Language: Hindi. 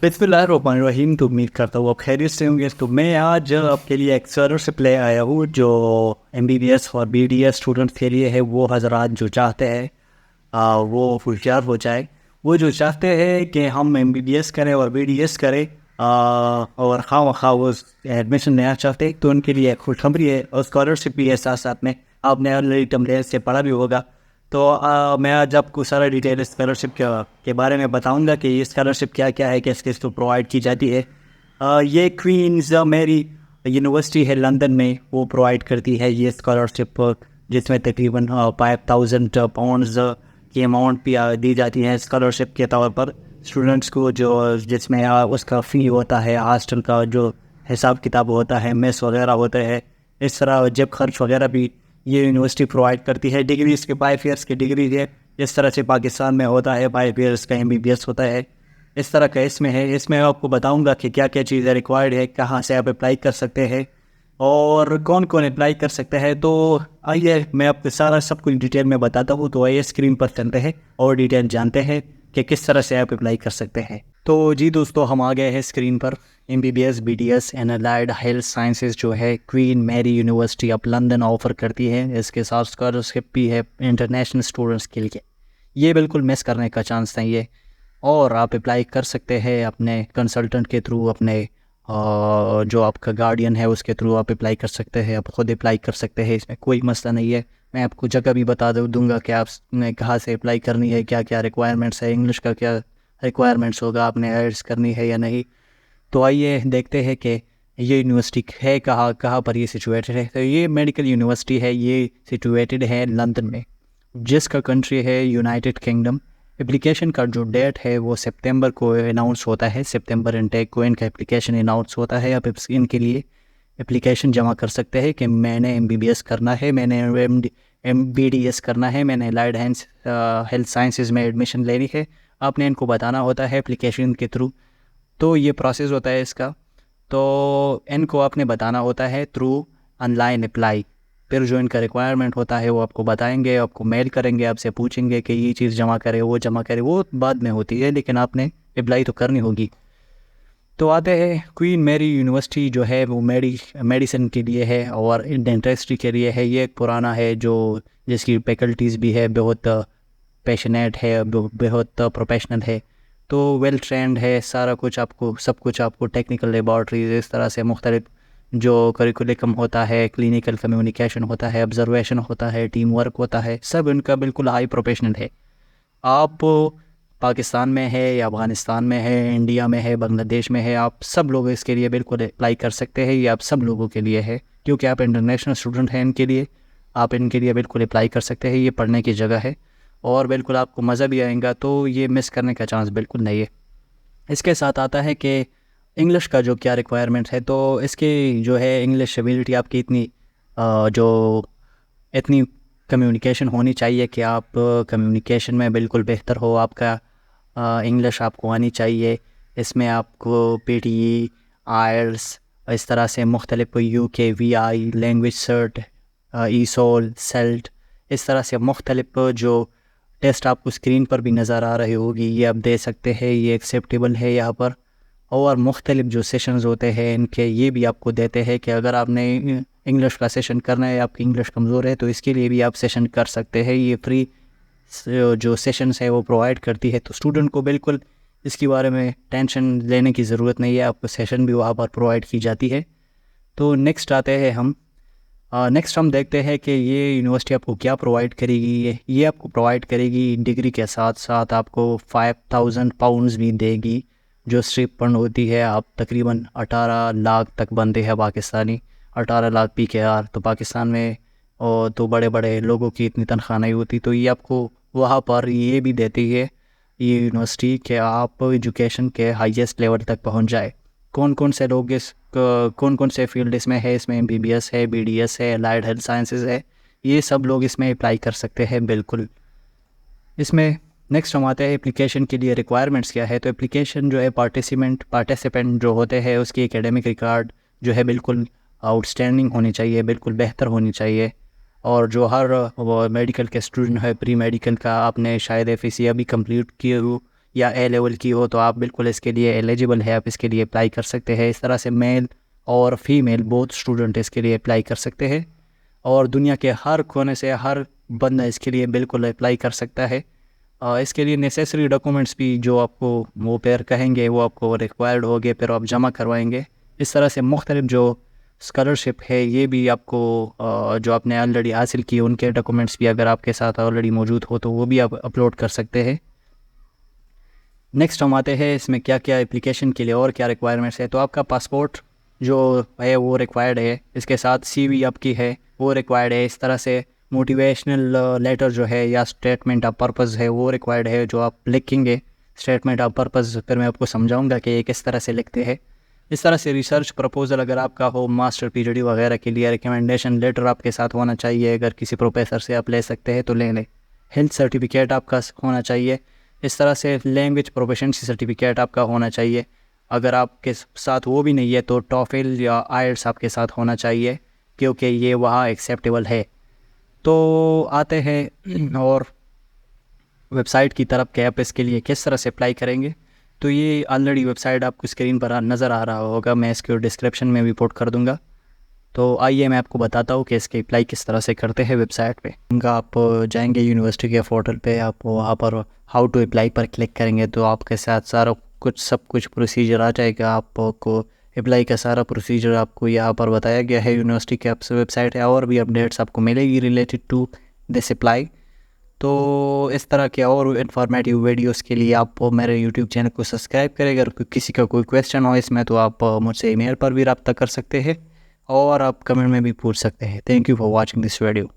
बिस्मिल्लाहिर्रहमानिर्रहीम। तो उम्मीद करता हूँ आप खैरियत से होंगे। तो मैं आज आपके लिए एक स्कॉलरशिप ले आया हूँ जो एमबीबीएस और बीडीएस स्टूडेंट्स के लिए है। वो हजरात जो चाहते हैं वो होशियार हो जाए, वो जो चाहते हैं कि हम एमबीबीएस करें और बीडीएस करें और खा वो एडमिशन नया चाहते हैं, तो उनके लिए खुशखबरी है और स्कॉलरशिप भी है। साथ साथ में आपने ऑलरेडी टर्म से पढ़ा भी होगा। तो मैं आज आपको सारा डिटेल स्कॉलरशिप के बारे में बताऊंगा कि ये स्कॉलरशिप क्या क्या है, किस किस को प्रोवाइड की जाती है। ये क्वींस मैरी यूनिवर्सिटी है लंदन में, वो प्रोवाइड करती है ये स्कॉलरशिप, जिसमें तकरीबन 5000 पाउंड्स की अमाउंट भी दी जाती है स्कॉलरशिप के तौर पर स्टूडेंट्स को, जो जिसमें उसका फ़ी होता है, हॉस्टल का जो हिसाब किताब होता है, मेस वगैरह होते हैं, इस तरह जेब खर्च वगैरह भी ये यूनिवर्सिटी प्रोवाइड करती है। डिग्री इसके 5 ईयर्स की डिग्री है, जिस तरह से पाकिस्तान में होता है 5 ईयर्स का एमबीबीएस होता है, इस तरह का इसमें है। इसमें आपको बताऊंगा कि क्या क्या चीज़ें रिक्वायर्ड है, कहाँ से आप अप्लाई कर सकते हैं और कौन कौन अप्लाई कर सकते हैं। तो आइए मैं आपको सारा सब कुछ डिटेल में बताता हूँ। तो आइए स्क्रीन पर चलते हैं और डिटेल जानते हैं कि किस तरह से आप अप्लाई कर सकते हैं। तो जी दोस्तों, हम आ गए हैं स्क्रीन पर। MBBS BDS and allied health sciences जो है Queen Mary University of London offer करती है। इसके साथ स्कॉलरशिप भी है इंटरनेशनल स्टूडेंट्स के लिए। ये बिल्कुल मिस करने का चांस नहीं है और आप अप्लाई कर सकते हैं अपने कंसल्टेंट के थ्रू, अपने जो आपका गार्डियन है उसके थ्रू आप अप्लाई कर सकते हैं। आप खुद अप्लाई कर सकते हैं, इसमें कोई मसला नहीं है। मैं आपको जगह भी बता दूंगा कि आपने कहाँ से अप्लाई करनी है, क्या क्या रिक्वायरमेंट्स है, इंग्लिश का क्या रिक्वायरमेंट्स होगा, आपने आइल्स करनी है या नहीं। तो आइए देखते हैं कि ये यूनिवर्सिटी है कहाँ कहाँ पर ये सिचुएटेड है। तो ये मेडिकल यूनिवर्सिटी है, ये सिचुएटेड है लंदन में, जिसका कंट्री है यूनाइटेड किंगडम। एप्लीकेशन का जो डेट है वो सितंबर को अनाउंस होता है। सितंबर इनटेक को इनका एप्लीकेशन अनाउंस होता है। आप इनके लिए एप्लीकेशन जमा कर सकते हैं कि मैंने एमबीबीएस करना है, मैंने एमबीडीएस करना है, मैंने अलाइड हेल्थ साइंसेज में एडमिशन लेनी है। आपने इनको बताना होता है एप्लीकेशन के थ्रू। तो ये प्रोसेस होता है इसका। तो इनको आपने बताना होता है थ्रू ऑनलाइन अप्लाई। फिर जो इनका रिक्वायरमेंट होता है वो आपको बताएंगे, आपको मेल करेंगे, आपसे पूछेंगे कि ये चीज़ जमा करें, वो जमा करें, वो बाद में होती है, लेकिन आपने अप्लाई तो करनी होगी। तो आते हैं क्वीन मैरी यूनिवर्सिटी जो है वो मेडिसिन के लिए है और डेंटिस्ट्री के लिए है। ये एक पुराना है जो जिसकी फैकल्टीज़ भी है, बहुत पैशनेट है, बहुत प्रोफेशनल है, तो वेल ट्रेंड है। सारा कुछ आपको, सब कुछ आपको, टेक्निकल लेबॉर्ट्रीज, इस तरह से मुख्तलिफ जो करिकुलम होता है, क्लिनिकल कम्युनिकेशन होता है, ऑब्जर्वेशन होता है, टीम वर्क होता है, सब इनका बिल्कुल हाई प्रोफेशनल है। आप पाकिस्तान में है या अफ़गानिस्तान में है, इंडिया में है, बांग्लादेश में है, आप सब लोग इसके लिए बिल्कुल अप्लाई कर सकते हैं। ये आप सब लोगों के लिए है, क्योंकि आप इंटरनेशनल स्टूडेंट हैं। इनके लिए आप इनके लिए बिल्कुल अप्लाई कर सकते हैं। ये पढ़ने की जगह है और बिल्कुल आपको मज़ा भी आएगा, तो ये मिस करने का चांस बिल्कुल नहीं है। इसके साथ आता है कि इंग्लिश का जो क्या रिक्वायरमेंट है। तो इसकी जो है इंग्लिश एबिलिटी आपकी जो इतनी कम्युनिकेशन होनी चाहिए कि आप कम्युनिकेशन में बिल्कुल बेहतर हो। आपका इंग्लिश आपको आनी चाहिए। इसमें आपको पीटीई, आयल्स, इस तरह से मुख्तलिफ UKVI, लैंग्वेज सर्ट, ईसोल, सेल्ट, इस तरह से मुख्तलिफ जो टेस्ट आपको स्क्रीन पर भी नज़र आ रही होगी, ये आप दे सकते हैं, ये एक्सेप्टेबल है यहाँ पर। और मुख्तलिफ जो सेशंस होते हैं इनके, ये भी आपको देते हैं कि अगर आपने इंग्लिश का सेशन करना है, आपकी इंग्लिश कमज़ोर है, तो इसके लिए भी आप सेशन कर सकते हैं। ये फ्री जो सेशंस है वो प्रोवाइड करती है, तो स्टूडेंट को बिल्कुल इसके बारे में टेंशन लेने की ज़रूरत नहीं है, आपको सेशन भी वहाँ पर प्रोवाइड की जाती है। तो नेक्स्ट आते हैं हम नेक्स्ट हम देखते हैं कि ये यूनिवर्सिटी आपको क्या प्रोवाइड करेगी। ये आपको प्रोवाइड करेगी डिग्री के साथ साथ आपको 5000 पाउंड्स भी देगी, जो स्टिपेंड होती है। आप तकरीबन 18 लाख तक बनते हैं पाकिस्तानी, 18 लाख PKR। तो पाकिस्तान में तो बड़े बड़े लोगों की इतनी तनख्वाह नहीं होती, तो ये आपको वहाँ पर ये भी देती है ये यूनिवर्सिटी कि आप एजुकेशन के हाईएस्ट लेवल तक पहुँच जाए। कौन कौन से लोग कौन कौन से फील्ड इसमें है, इसमें एमबीबीएस है, बीडीएस है, अलाइड हेल्थ साइंसेज है, ये सब लोग इसमें अप्लाई कर सकते हैं बिल्कुल। इसमें नेक्स्ट हम आते हैं एप्लीकेशन के लिए रिक्वायरमेंट्स क्या है। तो एप्लीकेशन जो है पार्टिसिपेंट जो होते हैं उसकी एकेडमिक रिकॉर्ड जो है बिल्कुल आउटस्टैंडिंग होनी चाहिए, बिल्कुल बेहतर होनी चाहिए। और जो हर वो मेडिकल के स्टूडेंट है, प्री मेडिकल का आपने शायद FEC अभी कंप्लीट किए हो या ए लेवल की हो तो आप बिल्कुल इसके लिए एलिजिबल है, आप इसके लिए अप्लाई कर सकते हैं। इस तरह से मेल और फीमेल बोथ स्टूडेंट इसके लिए अप्लाई कर सकते हैं और दुनिया के हर कोने से हर बंदा इसके लिए बिल्कुल अप्लाई कर सकता है। इसके लिए नेसेसरी डॉक्यूमेंट्स भी जो आपको वो पेयर कहेंगे वो आपको रिक्वायर्ड होंगे, फिर आप जमा करवाएंगे। इस तरह से मुख्तलिफ जो स्कॉलरशिप है ये भी आपको जो आपने ऑलरेडी हासिल की उनके डॉक्यूमेंट्स भी अगर आपके साथ ऑलरेडी मौजूद हो तो वो भी आप अपलोड कर सकते हैं। नेक्स्ट हम आते हैं इसमें क्या क्या एप्लीकेशन के लिए और क्या रिक्वायरमेंट्स है। तो आपका पासपोर्ट जो है वो रिक्वायर्ड है, इसके साथ CV आपकी है वो रिक्वायर्ड है। इस तरह से मोटिवेशनल लेटर जो है या स्टेटमेंट ऑफ पर्पज़ है वो रिक्वायर्ड है जो आप लिखेंगे। स्टेटमेंट ऑफ पर्पज़ फिर मैं आपको समझाऊंगा कि ये किस तरह से लिखते हैं। इस तरह से रिसर्च प्रपोजल अगर आपका हो, मास्टर PhD वगैरह के लिए रिकमेंडेशन लेटर आपके साथ होना चाहिए। अगर किसी प्रोफेसर से आप ले सकते हैं तो ले लें। हेल्थ सर्टिफिकेट आपका होना चाहिए। इस तरह से लैंग्वेज प्रोफिशिएंसी सर्टिफिकेट आपका होना चाहिए। अगर आपके साथ वो भी नहीं है तो टॉफिल या आइल्स आपके साथ होना चाहिए क्योंकि ये वहाँ एक्सेप्टेबल है। तो आते हैं और वेबसाइट की तरफ कि आप इसके लिए किस तरह से अप्लाई करेंगे। तो ये ऑलरेडी वेबसाइट आपको स्क्रीन पर नज़र आ रहा होगा, मैं इसको डिस्क्रिप्शन में भी पोस्ट कर दूँगा। तो आइए मैं आपको बताता हूँ कि इसके अप्लाई किस तरह से करते हैं वेबसाइट पे। आप जाएंगे यूनिवर्सिटी के पोर्टल पे, आप वहाँ पर हाउ टू अप्लाई पर क्लिक करेंगे तो आपके साथ सारा कुछ सब कुछ प्रोसीजर आ जाएगा। आपको अप्लाई का सारा प्रोसीजर आपको यहाँ पर बताया गया है। यूनिवर्सिटी के वेबसाइट है और भी अपडेट्स आपको मिलेगी रिलेटेड टू दिस अप्लाई। तो इस तरह के और इन्फॉर्मेटिव वीडियोस के लिए आप मेरे यूट्यूब चैनल को सब्सक्राइब करें। अगर किसी का कोई क्वेश्चन हो इसमें तो आप मुझसे ईमेल पर भी रब्ता कर सकते हैं और आप कमेंट में भी पूछ सकते हैं। Thank you for watching this video.